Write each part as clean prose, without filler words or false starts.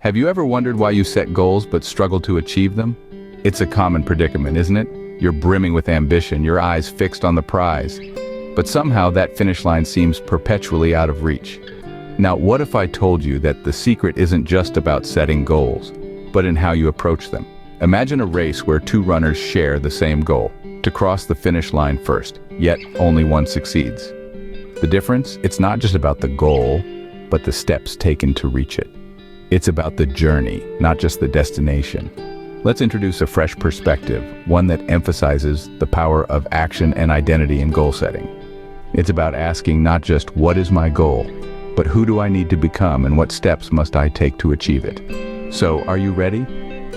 Have you ever wondered why you set goals but struggle to achieve them? It's a common predicament, isn't it? You're brimming with ambition, your eyes fixed on the prize. But somehow that finish line seems perpetually out of reach. Now, what if I told you that the secret isn't just about setting goals, but in how you approach them? Imagine a race where two runners share the same goal, to cross the finish line first, yet only one succeeds. The difference? It's not just about the goal, but the steps taken to reach it. It's about the journey, not just the destination. Let's introduce a fresh perspective, one that emphasizes the power of action and identity in goal setting. It's about asking not just what is my goal, but who do I need to become and what steps must I take to achieve it? So, are you ready?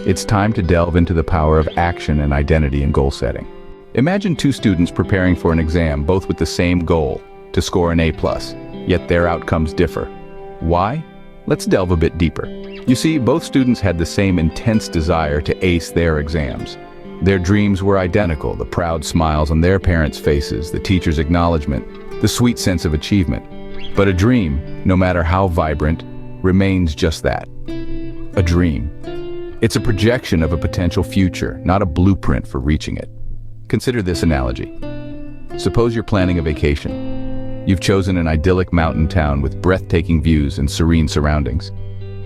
It's time to delve into the power of action and identity in goal setting. Imagine two students preparing for an exam, both with the same goal, to score an A+, yet their outcomes differ. Why? Let's delve a bit deeper. You see, both students had the same intense desire to ace their exams. Their dreams were identical, the proud smiles on their parents' faces, the teacher's acknowledgement, the sweet sense of achievement. But a dream, no matter how vibrant, remains just that. A dream. It's a projection of a potential future, not a blueprint for reaching it. Consider this analogy. Suppose you're planning a vacation. You've chosen an idyllic mountain town with breathtaking views and serene surroundings.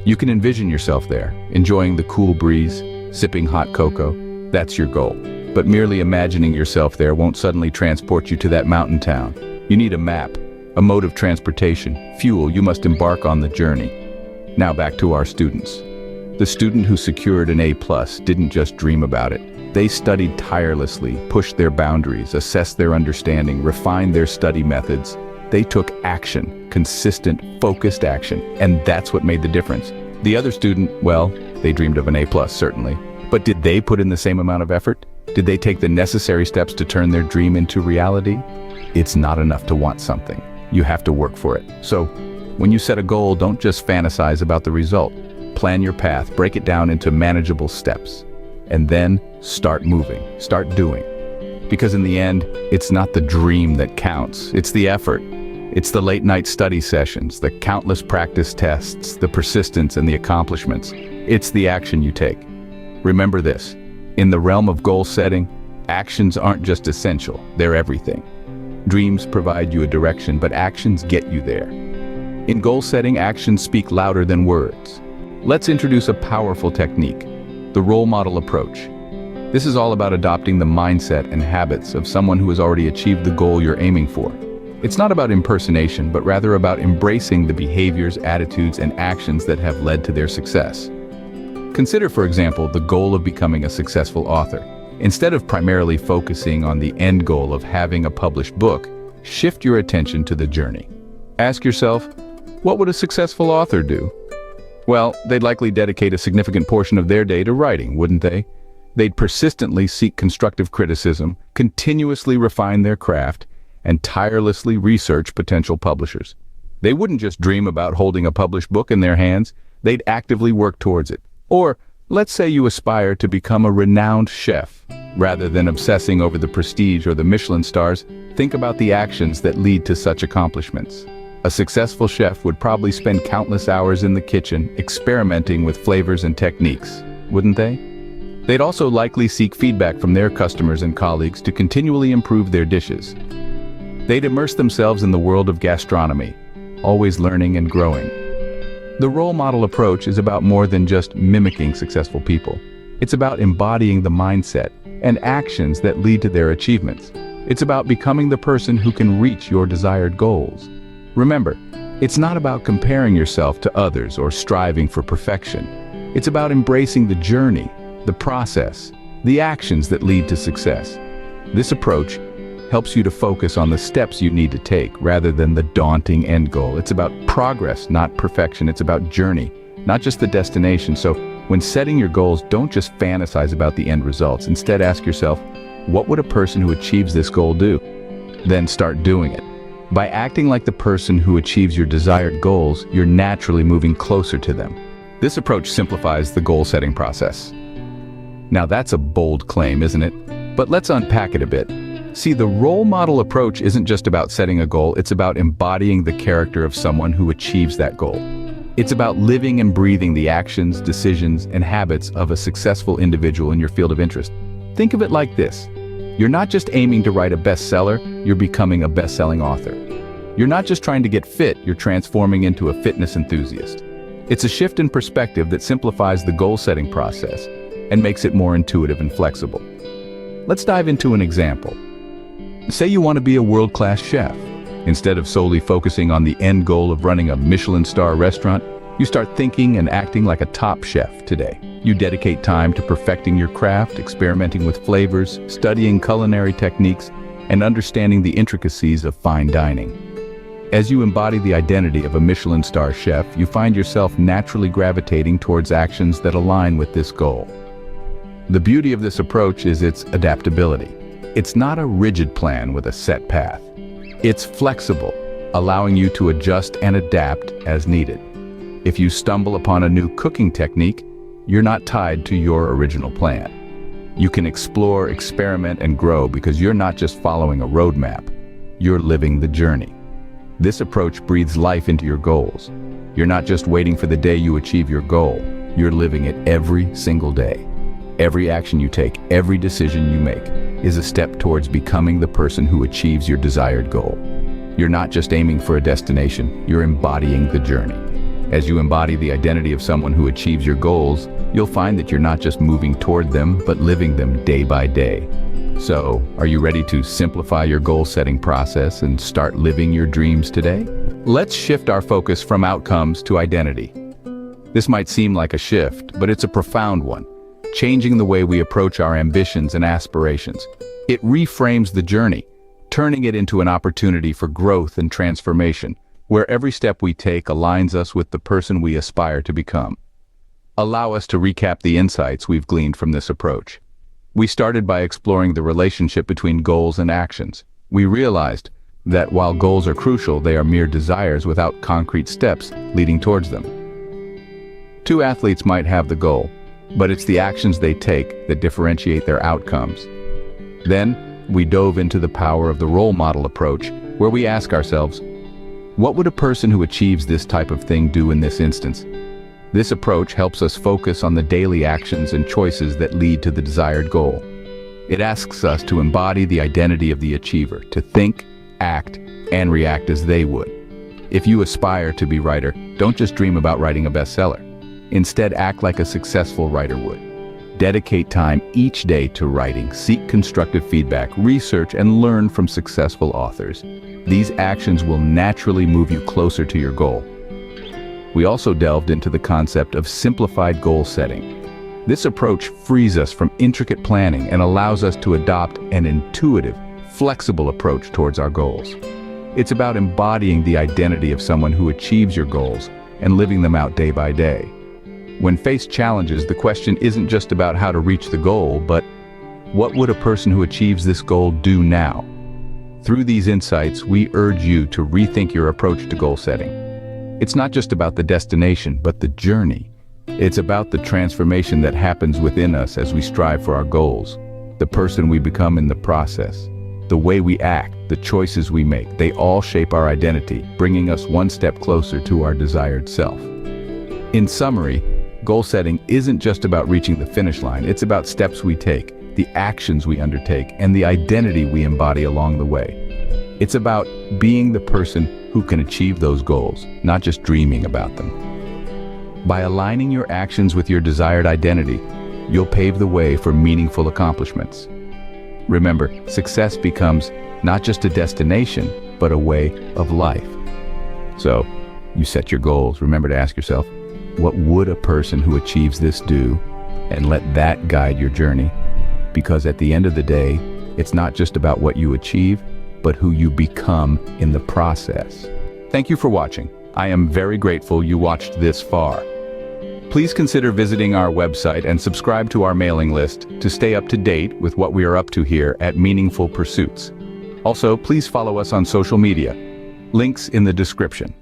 You can envision yourself there, enjoying the cool breeze, sipping hot cocoa. That's your goal. But merely imagining yourself there won't suddenly transport you to that mountain town. You need a map, a mode of transportation, fuel. You must embark on the journey. Now back to our students. The student who secured an A+ didn't just dream about it. They studied tirelessly, pushed their boundaries, assessed their understanding, refined their study methods. They took action, consistent, focused action, and that's what made the difference. The other student, well, they dreamed of an A+, certainly. But did they put in the same amount of effort? Did they take the necessary steps to turn their dream into reality? It's not enough to want something. You have to work for it. So, when you set a goal, don't just fantasize about the result. Plan your path, break it down into manageable steps. And then, start moving, start doing. Because in the end, it's not the dream that counts, it's the effort. It's the late-night study sessions, the countless practice tests, the persistence and the accomplishments. It's the action you take. Remember this, in the realm of goal setting, actions aren't just essential, they're everything. Dreams provide you a direction, but actions get you there. In goal setting, actions speak louder than words. Let's introduce a powerful technique, the role model approach. This is all about adopting the mindset and habits of someone who has already achieved the goal you're aiming for. It's not about impersonation, but rather about embracing the behaviors, attitudes, and actions that have led to their success. Consider, for example, the goal of becoming a successful author. Instead of primarily focusing on the end goal of having a published book, shift your attention to the journey. Ask yourself, what would a successful author do? Well, they'd likely dedicate a significant portion of their day to writing, wouldn't they? They'd persistently seek constructive criticism, continuously refine their craft, and tirelessly research potential publishers. They wouldn't just dream about holding a published book in their hands, they'd actively work towards it. Or, let's say you aspire to become a renowned chef. Rather than obsessing over the prestige or the Michelin stars, think about the actions that lead to such accomplishments. A successful chef would probably spend countless hours in the kitchen, experimenting with flavors and techniques, wouldn't they? They'd also likely seek feedback from their customers and colleagues to continually improve their dishes. They'd immerse themselves in the world of gastronomy, always learning and growing. The role model approach is about more than just mimicking successful people. It's about embodying the mindset and actions that lead to their achievements. It's about becoming the person who can reach your desired goals. Remember, it's not about comparing yourself to others or striving for perfection. It's about embracing the journey, the process, the actions that lead to success. This approach helps you to focus on the steps you need to take rather than the daunting end goal. It's about progress, not perfection. It's about journey, not just the destination. So when setting your goals, don't just fantasize about the end results. Instead, ask yourself, what would a person who achieves this goal do? Then start doing it. By acting like the person who achieves your desired goals, you're naturally moving closer to them. This approach simplifies the goal-setting process. Now that's a bold claim, isn't it? But let's unpack it a bit. See, the role model approach isn't just about setting a goal, it's about embodying the character of someone who achieves that goal. It's about living and breathing the actions, decisions, and habits of a successful individual in your field of interest. Think of it like this. You're not just aiming to write a bestseller, you're becoming a best-selling author. You're not just trying to get fit, you're transforming into a fitness enthusiast. It's a shift in perspective that simplifies the goal-setting process and makes it more intuitive and flexible. Let's dive into an example. Say you want to be a world-class chef. Instead of solely focusing on the end goal of running a Michelin star restaurant, you start thinking and acting like a top chef today. You dedicate time to perfecting your craft, experimenting with flavors, studying culinary techniques, and understanding the intricacies of fine dining. As you embody the identity of a Michelin star chef, you find yourself naturally gravitating towards actions that align with this goal. The beauty of this approach is its adaptability. It's not a rigid plan with a set path. It's flexible, allowing you to adjust and adapt as needed. If you stumble upon a new cooking technique, you're not tied to your original plan. You can explore, experiment, and grow because you're not just following a roadmap, you're living the journey. This approach breathes life into your goals. You're not just waiting for the day you achieve your goal, you're living it every single day. Every action you take, every decision you make, is a step towards becoming the person who achieves your desired goal. You're not just aiming for a destination, you're embodying the journey. As you embody the identity of someone who achieves your goals, you'll find that you're not just moving toward them, but living them day by day. So, are you ready to simplify your goal-setting process and start living your dreams today? Let's shift our focus from outcomes to identity. This might seem like a shift, but it's a profound one, changing the way we approach our ambitions and aspirations. It reframes the journey, turning it into an opportunity for growth and transformation, where every step we take aligns us with the person we aspire to become. Allow us to recap the insights we've gleaned from this approach. We started by exploring the relationship between goals and actions. We realized that while goals are crucial, they are mere desires without concrete steps leading towards them. Two athletes might have the goal, but it's the actions they take that differentiate their outcomes. Then, we dove into the power of the role model approach, where we ask ourselves, what would a person who achieves this type of thing do in this instance? This approach helps us focus on the daily actions and choices that lead to the desired goal. It asks us to embody the identity of the achiever, to think, act, and react as they would. If you aspire to be a writer, don't just dream about writing a bestseller. Instead, act like a successful writer would. Dedicate time each day to writing, seek constructive feedback, research, and learn from successful authors. These actions will naturally move you closer to your goal. We also delved into the concept of simplified goal setting. This approach frees us from intricate planning and allows us to adopt an intuitive, flexible approach towards our goals. It's about embodying the identity of someone who achieves your goals and living them out day by day. When faced challenges, the question isn't just about how to reach the goal, but what would a person who achieves this goal do now? Through these insights, we urge you to rethink your approach to goal setting. It's not just about the destination, but the journey. It's about the transformation that happens within us as we strive for our goals, the person we become in the process. The way we act, the choices we make, they all shape our identity, bringing us one step closer to our desired self. In summary, goal setting isn't just about reaching the finish line, it's about steps we take, the actions we undertake, and the identity we embody along the way. It's about being the person who can achieve those goals, not just dreaming about them. By aligning your actions with your desired identity, you'll pave the way for meaningful accomplishments. Remember, success becomes not just a destination, but a way of life. So, you set your goals. Remember to ask yourself, what would a person who achieves this do? And let that guide your journey. Because at the end of the day, it's not just about what you achieve, but who you become in the process. Thank you for watching. I am very grateful you watched this far. Please consider visiting our website and subscribe to our mailing list to stay up to date with what we are up to here at Meaningful Pursuits. Also, please follow us on social media. Links in the description.